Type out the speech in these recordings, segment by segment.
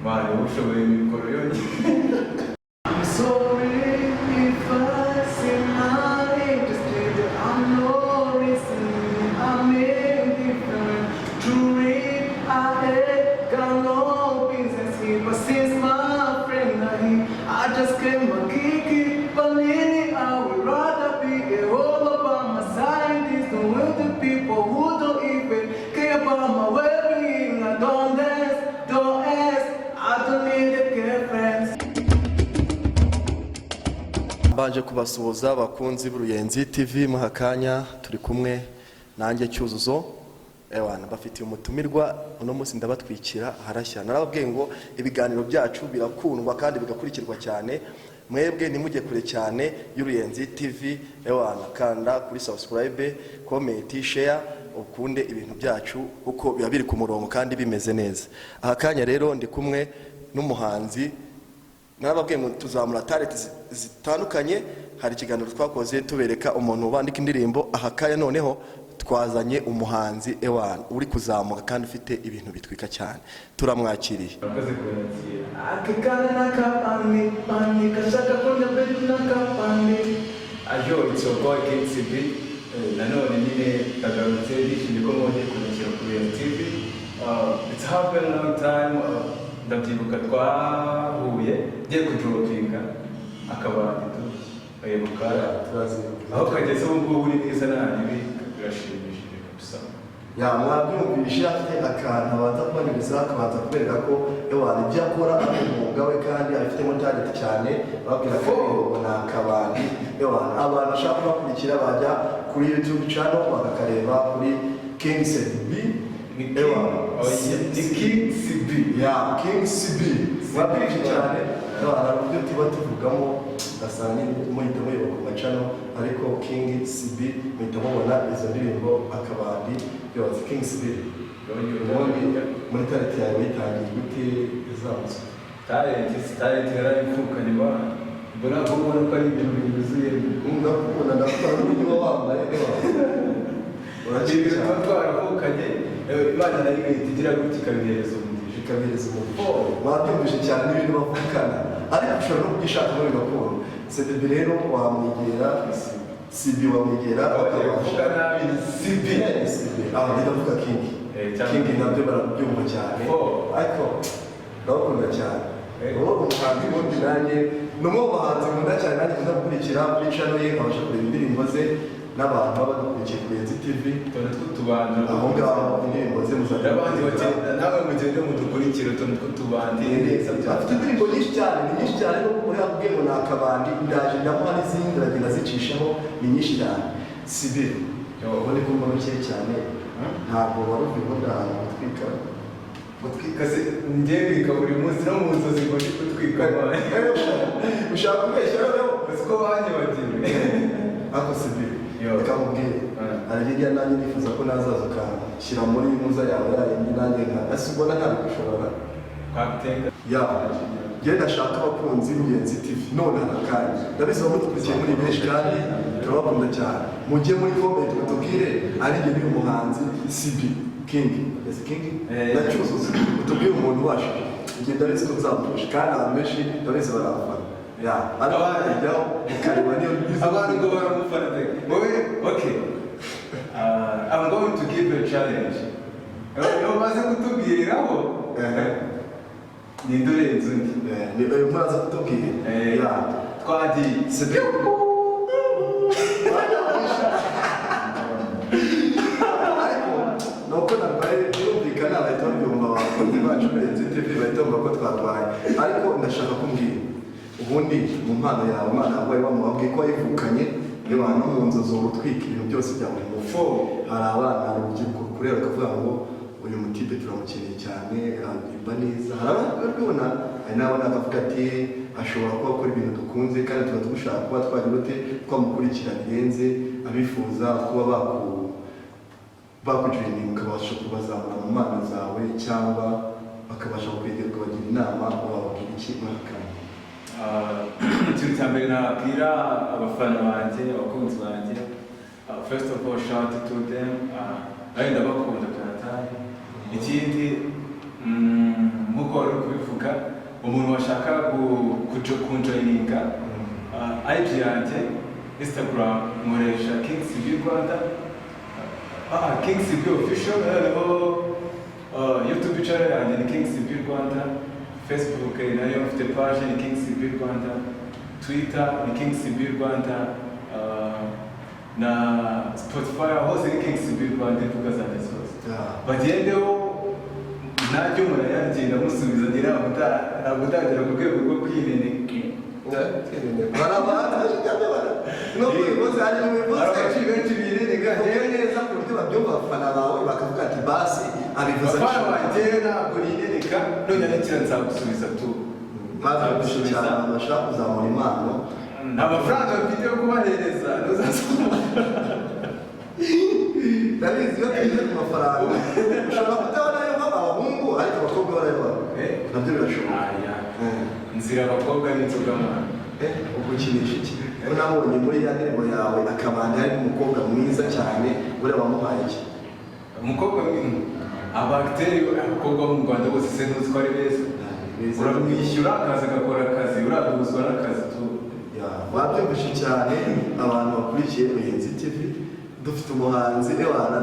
Mano, eu chamei o coreano. I'm sorry if I seem not interested. I'm no reason I made different. Truly, I ain't got no business here. But since my friend are here, I just came a kick it. But really, I would rather be a all about my scientists than with the people who don't even care about my well-being. I don't dance, don't ask, I don't need a girlfriend. Mbanje kubasuhuza abakunzi b'Uruyenzi TV muhakanya turi kumwe nanjye Cyuzuzo ewana bafitiye umutumirwa uno munsi ndabatwikira harashya narababwiye ngo ibiganiro byacu birakundwa kandi bigakurikirwa cyane mwebwe nimujye kure cyane y'Uruyenzi TV ewana kanda kuri subscribe comment share ukunde ibintu byacu uko biba biri ku murongo kandi bimeze neza ahakanya rero ndi kumwe n'umuhanzi narababwiye ngo tuzamura talent zitandukanye hari ikiganiro twakoze tubereka umuntu ubandika indirimbo ahakaya noneho twazanye umuhanzi ewana uri kuzamuka kandi ufite ibintu bitwika cyane turamwakiriye Akoze kurangira. Akikana nakapani, pani kashaka kunya betu nakapani. Ajo, it's your boy KCB. Nanone nyine tagarutse nishimye ko mwongeye kunakira kuri TV. It's happened a long time. Ndabyibuka twahuye ngiye kudropinga akabandi tuyibuka turazi aho kageze ubu ngubu uri mwiza nabi birashimishije kabisa. ya mwabyumvishe afite akantu abanza kubanyuriza akabanza kubereka ko ewana ibyo akora ari umwuga we kandi afitemo talent cyane babwira ko nakabandi ewana abantu bashaka kubakurikira bajya kuri YouTube channel bakakareba kuri King CB ewana ni King CB ya King CB wabwije cyane ewana ibyo tuba tuvugamo gasanga muhita muyoboka ku channel ariko King CB muhita mubona izo ndirimbo akabandi yose King CB muri talent yawe yitangiye gute izamutse talent yarayivukanye ba mbona ko ubona ko ari ibintu bizuye ndakubona ndakubona n'uburyo wambaye urakigira ko twaravukanye Imana nari igira gutya ikabihereza umugisha ikabihereza umugisha wabyumvise cyane n'ibintu bavukana ariko ushobora no kugishaka muri gakondo CB rero wamwegera CB wamwegera akavuga nabi CB ndavuga King nabyo barabyumva cyane ariko ndakunda cyane uwo umuhanzi wundi nanjye ni umwe mu bahanzi nkunda cyane nanjye nkunda gukurikira kuri channel ye nkabasha kureba indirimbo ze n'abantu baba badukurikiye kuri Uruyenzi TV tone tw'utubandi aho ngaho indirimbo ze muzajya abandi bagenda nawe mugende mudukurikire utuntu tw'utubandi afite indirimbo nyinshi cyane ni nyinshi cyane no muri akubwiye ngo nakabandi ndaje ndamuha n'izindi ndagenda zicishaho ni nyinshi cyane CB ubone ko mbona ukeye cyane ntabwo wari uvuye ndahantu gutwika se njye buri munsi no mu nzozi ngo ndi gutwika ushaka kubeshya rero siko banyibagiwe ako CB reka mubwire aririya nanjye nifuza ko nazaza ukanshyira muri muza yawe yayindi nanjye ese ubona ntabishobora ya njye ndashaka abakunzi b'Uruyenzi TV none harakanye ndabizi bamudukurikiye muri benshi kandi turabakunda cyane mujye muri comment mutubwire ari njye ni umuhanzi CB King na Cyuzuzo utubwire umuntu wacu njye ndabizi ko nzamufasha kandi abantu benshi ndabizi baramufana ya abandi byaho mukareba niyo abantu ngo baramufana okay I'm going to give you a challenge maze kutubwiraho ni ndorenze undi ni muraza kutubwira ya twagiye CB nuko narwaye birumvikana bahita babyumva abakunzi bacu Uruyenzi TV bahita bumva ko twarwaye ariko ndashaka kumbwira ubundi mu mpano yawe Imana yaguhaye wamubabwiye ko wayivukanye reba no mu nzozi utwika ibintu byose bya buri muntu hari abana hari urubyiruko kureba bakavuga ngo uyu mutipe turamukeneye cyane aririmba neza hari ababibona hari n'abana bakavuga ati ashobora kuba akora ibintu dukunze kandi tuba dushaka kuba twagira ute twamukurikirana birenze abifuza kuba bakujoyininga ukabasha kubazamura mu mpano zawe cyangwa bakabasha kukwegera ukabagira inama wababwira iki mwakanya ikintu cya mbere nabwira abafana banjye abakunzi banjye first of all shout to them ndabakunda byatari ikindi nk'uko wari kubivuga umuntu washaka kunjoyininga IG yanjye Instagram nkoresha KingCB Rwanda, KingCB official, hariho YouTube channel yanjye ni KingCB Rwanda, Facebook nayo mfite page ni KingCB Rwanda, Twitter ni KingCB Rwanda, na Spotify hose ni KingCB Rwanda, imvuga zanjye zose bagendeho najyo murayagenda musubiza ngira ntabwo utagera ku rwego rwo kwineneka. benshi birenega neza ku buryo babyumva abafana bawe bakavuga ati basi abivuze abafana banjye ntabwo nineneka none nakira nzagusubiza tu maze gushimira abantu bashaka kuzamura impano nta mafaranga mfite yo kubahereza ntuzasoma. ndabizi iyo tugeze ku mafaranga ushobora kutabonayo nk'abahungu ariko abakobwa barayabona nabyo birashoboka. nzira abakobwa n'inzoga mwana ugukinisha iki unabonye muri ya ndirimbo yawe akabanda ari umukobwa mwiza cyane uriya wamuhaye iki? umukobwa mwiza abagiteri abakobwa bo mu Rwanda bose se ntuzi ko ari beza, uramwishyura akaza agakora akazi urabuzwa n'akazi tu. wabyumvishe cyane abantu bakurikiye Ubuyenzi TV dufite umuhanzi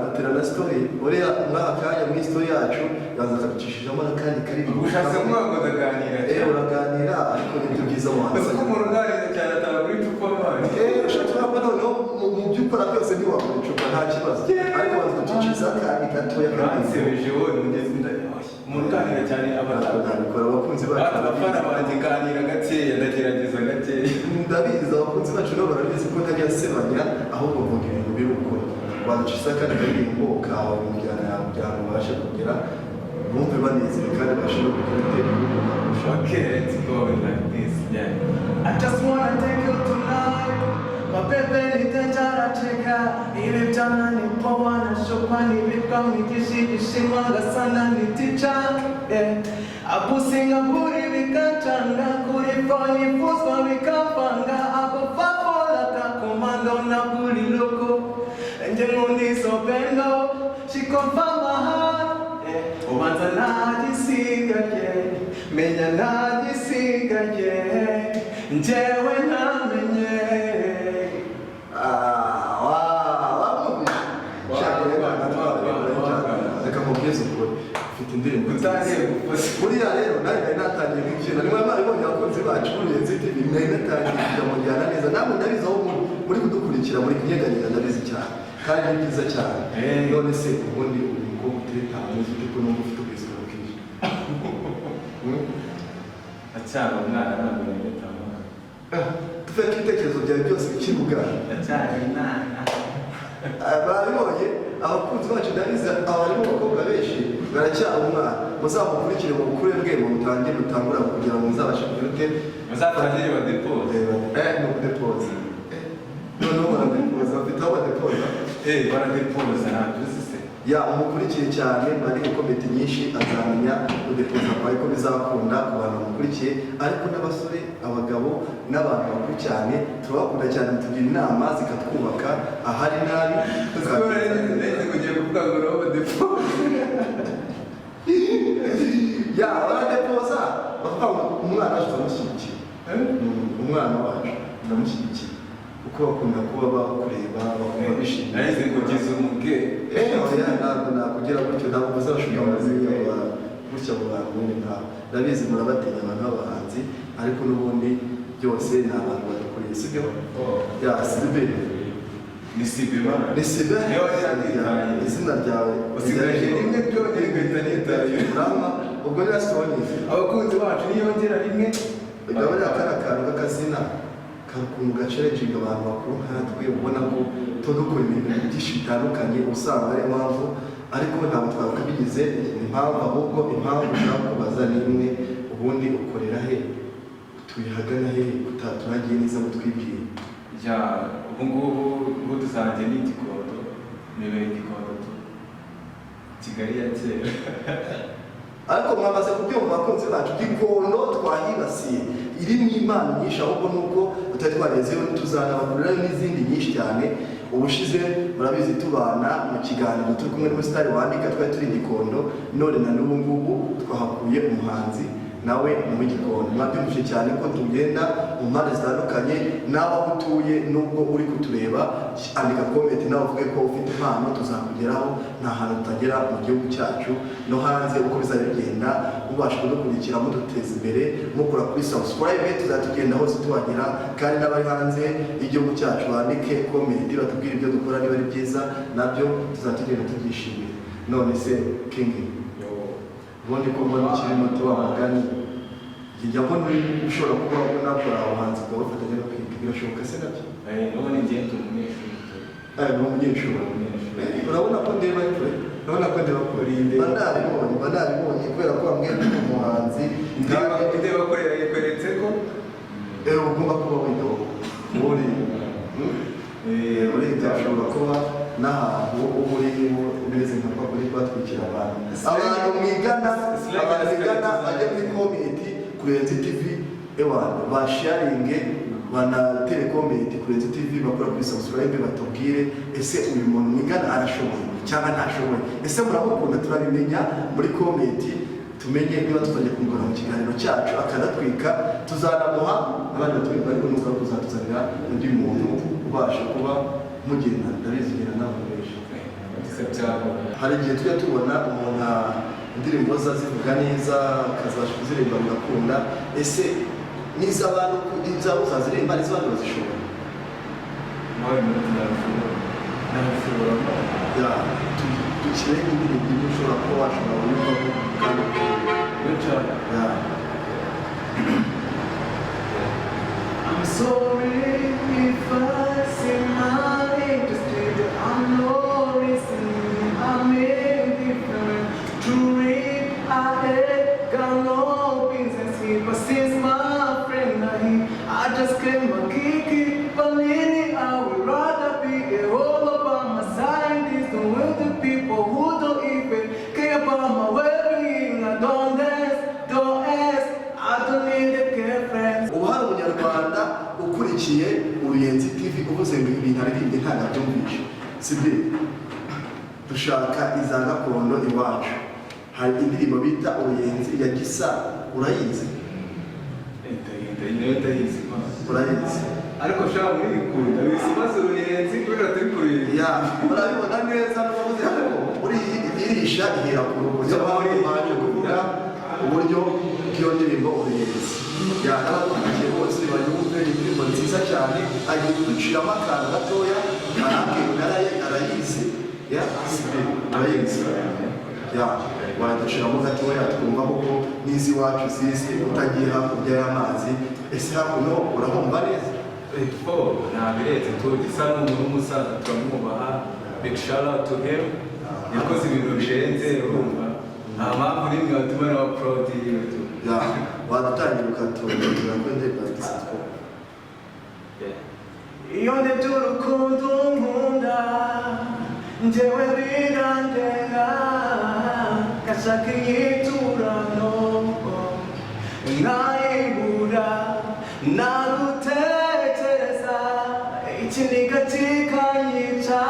dutera na story uriya mwaka kanya muri story yacu yaza akaducishijemo n'akandi karirimbo ushatse mwango ndaganira uraganira ariko nibyo byiza muhanzi kuko umuntu uganira cyane atanga kuri cupa mani ushaka kuba noneho mu byo ukora byose ntiwakora icupa nta kibazo ariko baducishiriza kandi gatoya uransebeje wowe mugezi ndaryoshye umuntu uganira cyane abakora abakunzi bacu abafana banjye nganira gakeya ndagerageza gakeya ndabizi abakunzi bacu nabo barabizi ko ntajya nsebanya ahubwo mvuga ibintu biri gukora waducisha kandi karirimbo kawe mu njyana yawe kugira ngo ubashe kugera bumve banezerewe kandi babashe no kugira iteka okay, let's go like this. Yeah. I just wanna take you tonight. Mapepe nitajaracheka ile mchana ni poa na shopani vika mikishimanga sana ni ticha apu Singapore vikachanga kurifoni fuswa vikapanga ako papola ka komando na buliloko njengundi sopendo shikofama ubanza najisigaye menya najisigaye njewe namenye reka mubwize ukuri ufite indirimbo buriya rero nawe nari natangiye kubyina nimwe mwabibonye abakunzi bacu Ubuyenzi TV nari natangiye kujya mu njyana neza namwe ndabizi aho muri kudukurikira muri kunyeganira ndabizi cyane kandi ni byiza cyane none se ubundi uri umukobwa utekanye ufite ko numva ufite ubuzima bwinshi acyari umwana ntabwo nigatamu dufite ibitekerezo byawe byose bikiri ubwana acyari umwana babibonye abakunzi bacu ndabizi abarimo abakobwa benshi baracyari umwana muzamukurikire mu bukure bwe mu mutangire mutangura kugira ngo muzabashe kugira muzatangire badepoze no kudepoza noneho baradepoza bafite aho badepoza baradepoza ntabwo uzi se umukurikire cyane muri komite nyinshi azamenya kudepoza kwawe ko bizakunda ku bantu bamukurikiye ariko n'abasore abagabo n'abantu bakuru cyane turabakunda cyane tugira inama zikatwubaka ahari nabi neza kugiye kuvuga ngo nabo badepoza baradepoza bavuga ngo umwana wacu turamushyigikiye umwana wacu turamushyigikiye kuko bakunda kuba bakureba bakumva bishimye nahise kugeza umubwe ntabwo nakugira gutyo ntabwo muzabashobora amazina gutya mu bantu nyine nkawe ndabizi murabatinya abantu b'abahanzi ariko n'ubundi byose ni abantu badukuriye sibyo sibe ni sibe mana ni sibe izina ryawe usigaje rimwe byongeye ugahita nitaye urama ubwo ni rasitonizi abakunzi bacu niyongera rimwe ugabanya kari akantu k'akazina ukuntu gacerecinga abantu bakuru nkatwe ubona ko tudukora ibintu byinshi bitandukanye usanga ariyo mpamvu ariko ntabwo twakabigize impamvu ahubwo impamvu ushaka kubaza ni imwe ubundi ukorera he tuyihagana he turagiye neza ngo twibwire ubu ngubu dusanze ni Gikondo nibere Gikondo Kigali ya kera ariko mwamaze kubyumva abakunzi bacu Gikondo twahibasiye irimo impano nyinshi ahubwo nuko tutari twagezeho ntituzanabakurirayo n'izindi nyinshi cyane ubushize murabizi tubana mu kiganiro turi kumwe n'umusitari wandika twari turi Gikondo, none na n'ubu ngubu twahakuye umuhanzi nawe mu Gikondo. Mwabyumvise cyane ko tugenda mu mpande zitandukanye, nawe aho utuye nubwo uri kutureba andika comment nawe uvuge ko ufite impano tuzakugeraho, nta hantu tutagera mu gihugu cyacu no hanze. Uko bizaba bigenda mubasha kudukurikira muduteza imbere mukora kuri subscribe, tuzatugenda hose tuhagera, kandi n'abari hanze igihugu cyacu bandike comment batubwire ibyo dukora niba ari byiza, nabyo tuzatugenda tubyishimira. None se King, ubundi ko mbona ukiri muto w'amagani, njya mbona ushobora kuba unakora abahanzi ukaba bafatanya no kwiga, birashoboka se nabyo? None ngende umunyeshuri. Ni umunyeshuri. Urabona ko ndeba kure? Urabona ko ndeba kure? Banaribonye kubera ko bamwe umuhanzi ndeba ko yakweretse ko ugomba kuba wiga muri ashobora kuba n'ahantu uba urimo umeze nka kwa kuri batwikira abantu mwigana bajya muri komenti Kurenzi TV basharinge banatere komenti Kurenzi TV bakora kuri subscribe batubwire ese uyu muntu mwigana arashoboye cyangwa ntashoboye, ese muramukunda turabimenya muri komenti, tumenye niba tuzajya kumugana mu kiganiro cyacu akanatwika, tuzanamuha abandi batwika ariko nuko kuzatuzanira undi muntu ubasha kuba mugenda ndabizigira nawe benshi. Hari igihe tujya tubona umuntu indirimbo ze zivuga neza akazabasha kuzirimba mugakunda, ese n'iz'abantu izabo uzaziririmba n'iz'abandi bazishobora? Dukire indirimbo imwe ushobora kuba washobora kuyivaho kandi I'm sorry if I seem uninterested. I'm no reason I made different. To read, I had got no business here. But since my friend not here, I just came a kick. But lately I would rather be all about my scientists than with the people who don't even care about my well-being. I don't dance, don't ask, I don't need a girlfriend. Ubu hari umunyarwanda ukurikiye Uruyenzi TV uvuze ngo ibintu aririmbye ntabwo abyumvishe, sibyo? Dushaka iza gakondo iwacu. Hari indirimbo bita Uruyenzi ya Gisa, urayizi? Urayizi? ariko shaka muri ikunda bisimaze Uruyenzi kubera turi kureba urabibona neza n'ubuze ariko muri irisha ihera ku rubuga baje kuvuga uburyo bw'iyo ndirimbo Uruyenzi. N'abakurikiye bose bayumve indirimbo nziza cyane, agiye kuduciramo akantu gatoya arayizi, arayizi waraduciramo gatoya twumva ko n'izi wacu zizi utagiye hakurya y'amazi. Ese hakuno urahumva neza? ntabiretse tugisa n'umuntu w'umusaza turamwubaha, big shout out to him, yakoze ibintu bishenze urumva, nta mpamvu n'imwe watuma nawe proud yiwe tu wadatangira ukatura kwende bagisitwa iyo ndebye urukundo nkunda njyewe birandenga, gashaka inyiturano nkayibura nagutekereza, ikiniga kikanyica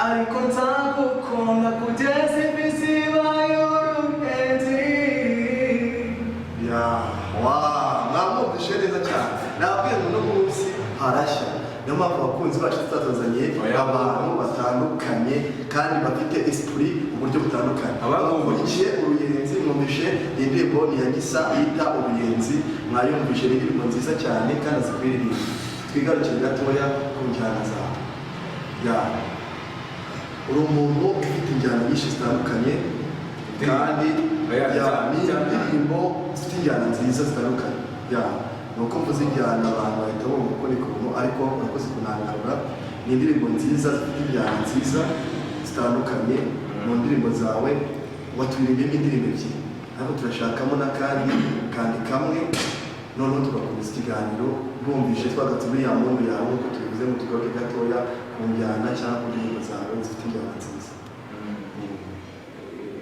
ariko nzagukunda kugeza imbizi ibaye Uruyenzi. mwamwumvishe neza cyane, nabwiye ngo no munsi harashya, niyo mpamvu abakunzi bacu tutazanye abantu batandukanye kandi bafite esprit mu buryo butandukanye. Abakurikiye Uruyenzi mwumvishe indirimbo ni ya Gisa yita Uruyenzi, mwayumvishe indirimbo nziza cyane kandi zikwiriye. Twigarukire gatoya ku njyana zawe. Uri umuntu ufite injyana nyinshi zitandukanye kandi indirimbo zifite injyana nziza zitandukanye. Nuko mvuze injyana abantu bahita bumva uko ni kuntu, ariko urakoze kunangarura. Ni indirimbo nziza zifite injyana nziza zitandukanye. Mu ndirimbo zawe waturirimbyemo indirimbo ebyiri, ariko turashakamo n'akandi kandi kamwe, noneho tugakomeza ikiganiro bumvishe twagatuma ya muntu yawe nk'uko tubivuze ngo tugaruke gatoya ku njyana cyangwa ku ndirimbo zawe zifite injyana nziza.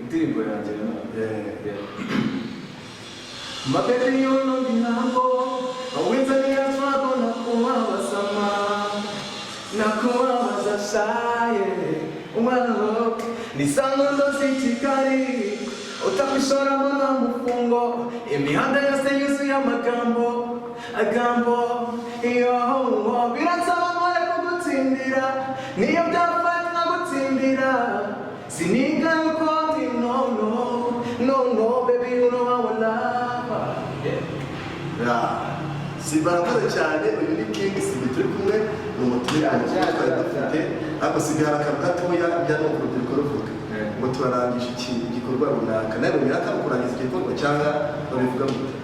indirimbo yanjye My baby, you know the number. Winter, the asphalt, nakuwa wasama, nakuwa wasasa. n'isangondo z'ikigali utakwishoramo nta mufungo imihanda yose yuzuye amagambo iyo biransaba nkore kugutsindira niyo byafata nkagutsindira siniga yuko ndi no baby you know I will love si barakoze cyane uyu ni King Sibi turi kumwe mu mutumira twari dufite ariko sigara gatoya bya no urubyiruko ruvuga ngo turarangisha igikorwa runaka nawe biraka kurangiza igikorwa cyangwa babivuga gute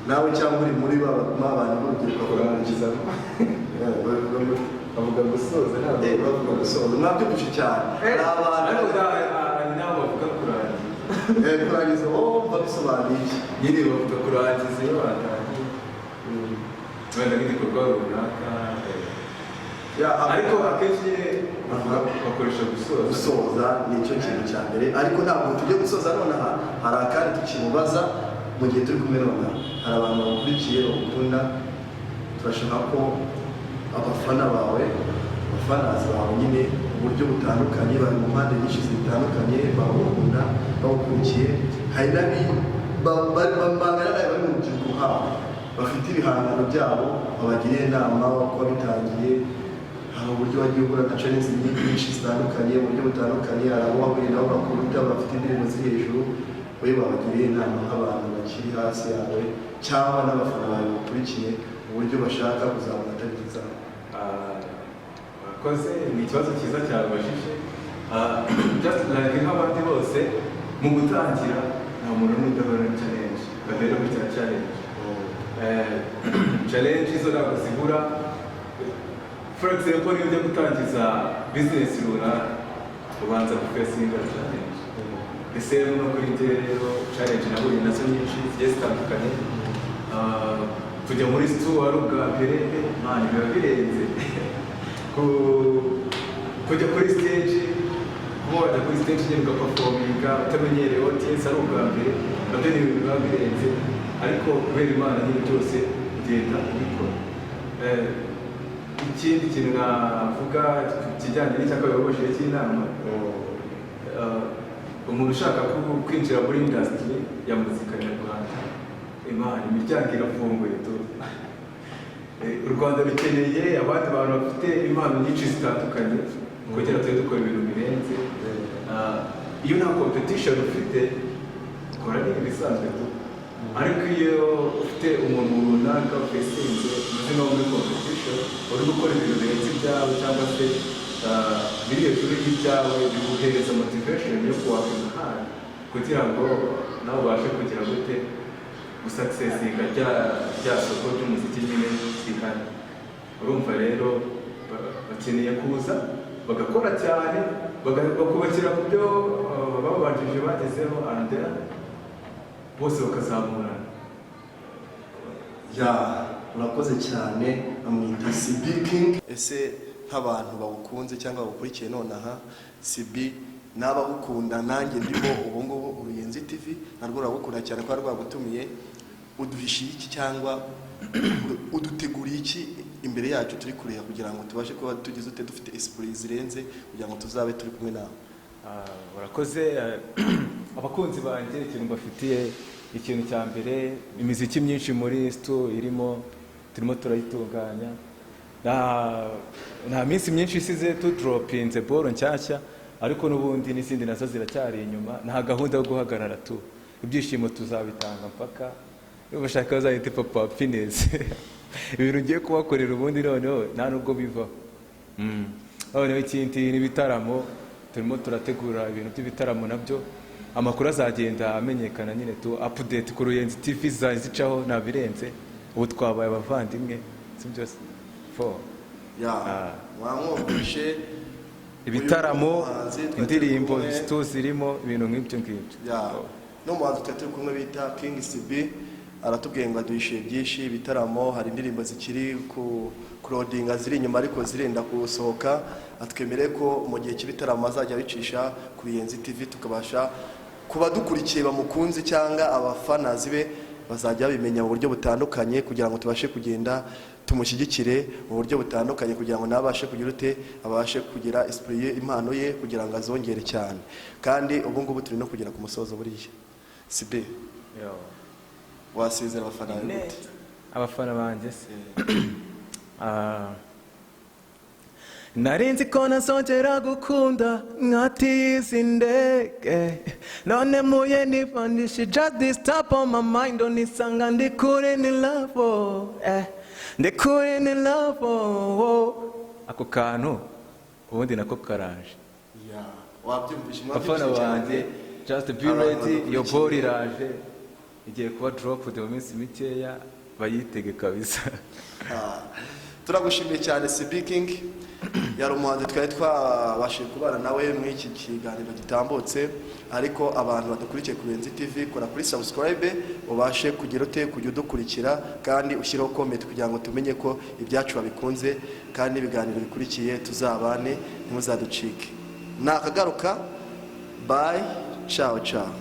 nawe cyangwa uri muri babana b'urubyiruko kurangiza bavuga gusoza bavuga gusoza mwabyumvishe cyane ariko nabo bavuga kurangiza kurangiza babisobanuye nyine bavuga kurangiza iyo batangiye wenda nk'igikorwa runaka ariko akenshi bakoresha gusoza nicyo kintu cya mbere ariko ntabwo tujye gusoza nonaha hari akandi tukimubaza mu gihe turi kumwe nonaha hari abantu bakurikiye bagukunda turashaka ko abafana bawe abafanazi bawe nyine uburyo butandukanye bari mu mpande nyinshi zitandukanye bagukunda bagukurikiye hari bamangana nawe bari mu rubyiruko habo bafite ibihangano byabo babagiriye inama uko bitangiye hari uburyo wagiye uhura na challenge nyinshi zitandukanye mu buryo butandukanye hari abo wahuye nabo bakuruta bafite indirimbo ziri hejuru wowe babagiriye inama nk'abantu bakiri hasi yawe cyangwa n'abafana bawe bakurikiye uburyo bashaka kuzamura tariki zabo. Murakoze ni ikibazo cyiza cyane bajije just like nk'abandi bose mu gutangira nta muntu n'umwe udahura na challenge rero gukina challenge challenge izo ntabwo zibura. For example, iyo ujya gutangiza business runaka ubanza gufacinga challenge ese no kuri njye rero challenge nahuye nazo nyinshi zigiye zitandukanye kujya muri store ari ubwa mbere mani biba birenze kujya kuri stage kuba wajya kuri stage nyine ugaperforminga utamenyereye audience ari ubwa mbere nabyo ni ibintu biba birenze ariko kubera Imana nyine byose ugenda ubikora. Ikindi kintu navuga kijyanye n'icyaka bayoboje cy'inama umuntu ushaka kwinjira muri industry ya muzika nyarwanda Imana imiryango irafunguye tu u Rwanda rukeneye abandi bantu bafite impano nyinshi zitandukanye kugira ngo dukore ibintu birenze. Iyo nta competition ufite ukora n'ibisanzwe tu ariko iyo ufite umuntu runaka ufisinze uzi no muri competition uri gukora ibintu birenze ibyawe cyangwa se biri hejuru y'ibyawe biguhereza motivation yo kuwakina kugira ngo nawe ubashe kugira gute gusuccesinga rya soko ry'umuziki nyine rihari. Urumva rero bakeneye kuza bagakora cyane bakubakira ku byo babanjije bagezeho and bose bakazamurana. Urakoze cyane amwita Sibi King. Ese nk'abantu bawukunze cyangwa bawukurikiye nonaha Sibi n'abagukunda nanjye ndimo ubu ngubu Uruyenzi TV narwo ruragukunda cyane ko rwagutumiye uduhishiye iki cyangwa uduteguriye iki imbere yacu turi kureba kugira ngo tubashe kuba tugize ute dufite esprit zirenze kugira ngo tuzabe turi kumwe nawe. Barakoze abakunzi banjye ikintu mbafitiye ikintu cya mbere imiziki myinshi muri sto irimo turimo turayitunganya nta minsi myinshi isize tu dropinze ball nshyashya ariko n'ubundi n'izindi nazo ziracyari inyuma nta gahunda yo guhagarara tu ibyishimo tuzabitanga mpaka bashaka bazahita papa happiness ibintu ngiye kubakorera ubundi noneho nta nubwo biva noneho ikindi n'ibitaramo turimo turategura ibintu by'ibitaramo nabyo amakuru azagenda amenyekana nyine tu update ku Ruyenzi TV zicaho nta birenze ubu twabaye abavandimwe si byose wamwumvishe ibitaramo indirimbo zirimo ibintu nk'ibyo ngibyo. n'umuhanzi turi kumwe bita King Sibi aratubwiye ngo aduhishiye byinshi ibitaramo hari indirimbo zikiri ku clothing ziri inyuma ariko zirenda gusohoka atwemere ko mu gihe cy'ibitaramo azajya bicisha ku Ruyenzi TV tukabasha kuba dukurikiye bamukunze cyangwa abafana zibe bazajya babimenya mu buryo butandukanye kugira ngo tubashe kugenda tumushyigikire mu buryo butandukanye kugira ngo nabashe kugira ute abashe kugira esprit ye impano ye kugira ngo azongere cyane kandi ubu ngubu turi no kugera ku musozo buriya sibe wasezera abafana bawe abafana banjye se narinzi ko nazongera gukunda nkatiyizi ndege none muye nivandishe just this top on my mind unisanga ndi kuri ni love ndi kuri ni love ako kantu ubundi nako karaje wabyumvishe abafana banjye just be ready your body iraje igiye kuba dropped mu minsi mikeya bayitege kabisa turagushimiye cyane CB King yari umuhanzi twari twabashije kubana nawe muri iki kiganiro gitambutse ariko abantu badukurikiye ku Benzi TV kora kuri subscribe ubashe kugira ute kujya udukurikira kandi ushyireho comment kugira ngo tumenye ko ibyacu babikunze kandi ibiganiro bikurikiye tuzabane ntimuzaducike nakagaruka bye ciao ciao